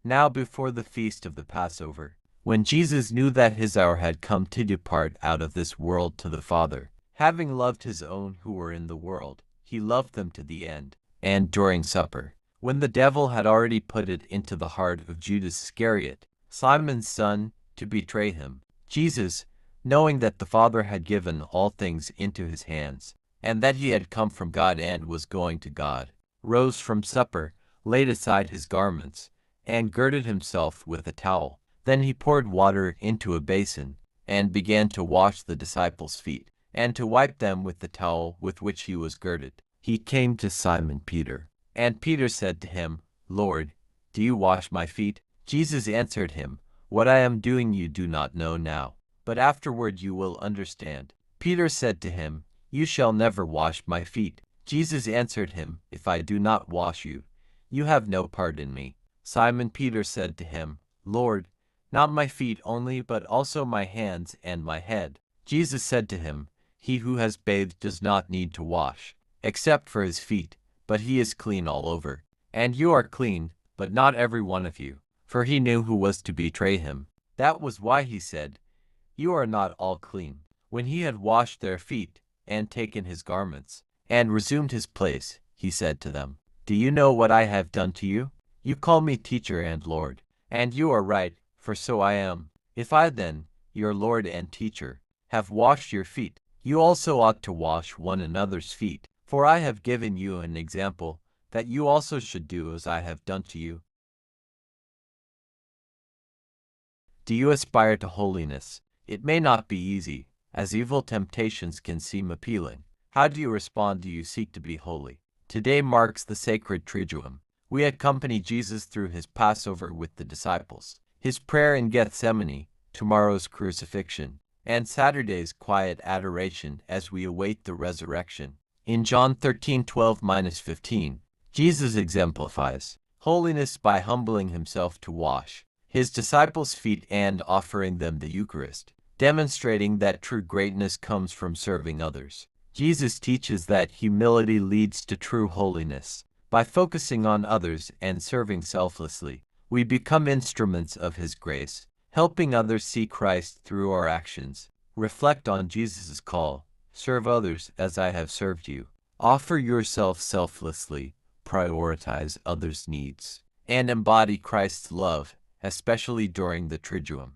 Now before the feast of the Passover, when Jesus knew that his hour had come to depart out of this world to the Father, having loved his own who were in the world, he loved them to the end. And during supper, when the devil had already put it into the heart of Judas Iscariot, Simon's son, to betray him, Jesus, knowing that the Father had given all things into his hands, and that he had come from God and was going to God, rose from supper, laid aside his garments, and girded himself with a towel. Then he poured water into a basin, and began to wash the disciples' feet, and to wipe them with the towel with which he was girded. He came to Simon Peter, and Peter said to him, Lord, do you wash my feet? Jesus answered him, What I am doing you do not know now, but afterward you will understand. Peter said to him, You shall never wash my feet. Jesus answered him, If I do not wash you, you have no part in me. Simon Peter said to him, Lord, not my feet only, but also my hands and my head. Jesus said to him, He who has bathed does not need to wash, except for his feet, but he is clean all over. And you are clean, but not every one of you. For he knew who was to betray him. That was why he said, You are not all clean. When he had washed their feet, and taken his garments, and resumed his place, he said to them, Do you know what I have done to you? You call me teacher and Lord, and you are right, for so I am. If I then, your Lord and teacher, have washed your feet, you also ought to wash one another's feet. For I have given you an example, that you also should do as I have done to you. Do you aspire to holiness? It may not be easy, as evil temptations can seem appealing. How do you respond? Do you seek to be holy? Today marks the sacred Triduum. We accompany Jesus through his Passover with the disciples, his prayer in Gethsemane, tomorrow's crucifixion, and Saturday's quiet adoration as we await the resurrection. In John 13:12-15, Jesus exemplifies holiness by humbling himself to wash his disciples' feet and offering them the Eucharist, demonstrating that true greatness comes from serving others. Jesus teaches that humility leads to true holiness. By focusing on others and serving selflessly, we become instruments of his grace, helping others see Christ through our actions. Reflect on Jesus' call, serve others as I have served you. Offer yourself selflessly, prioritize others' needs, and embody Christ's love, especially during the Triduum.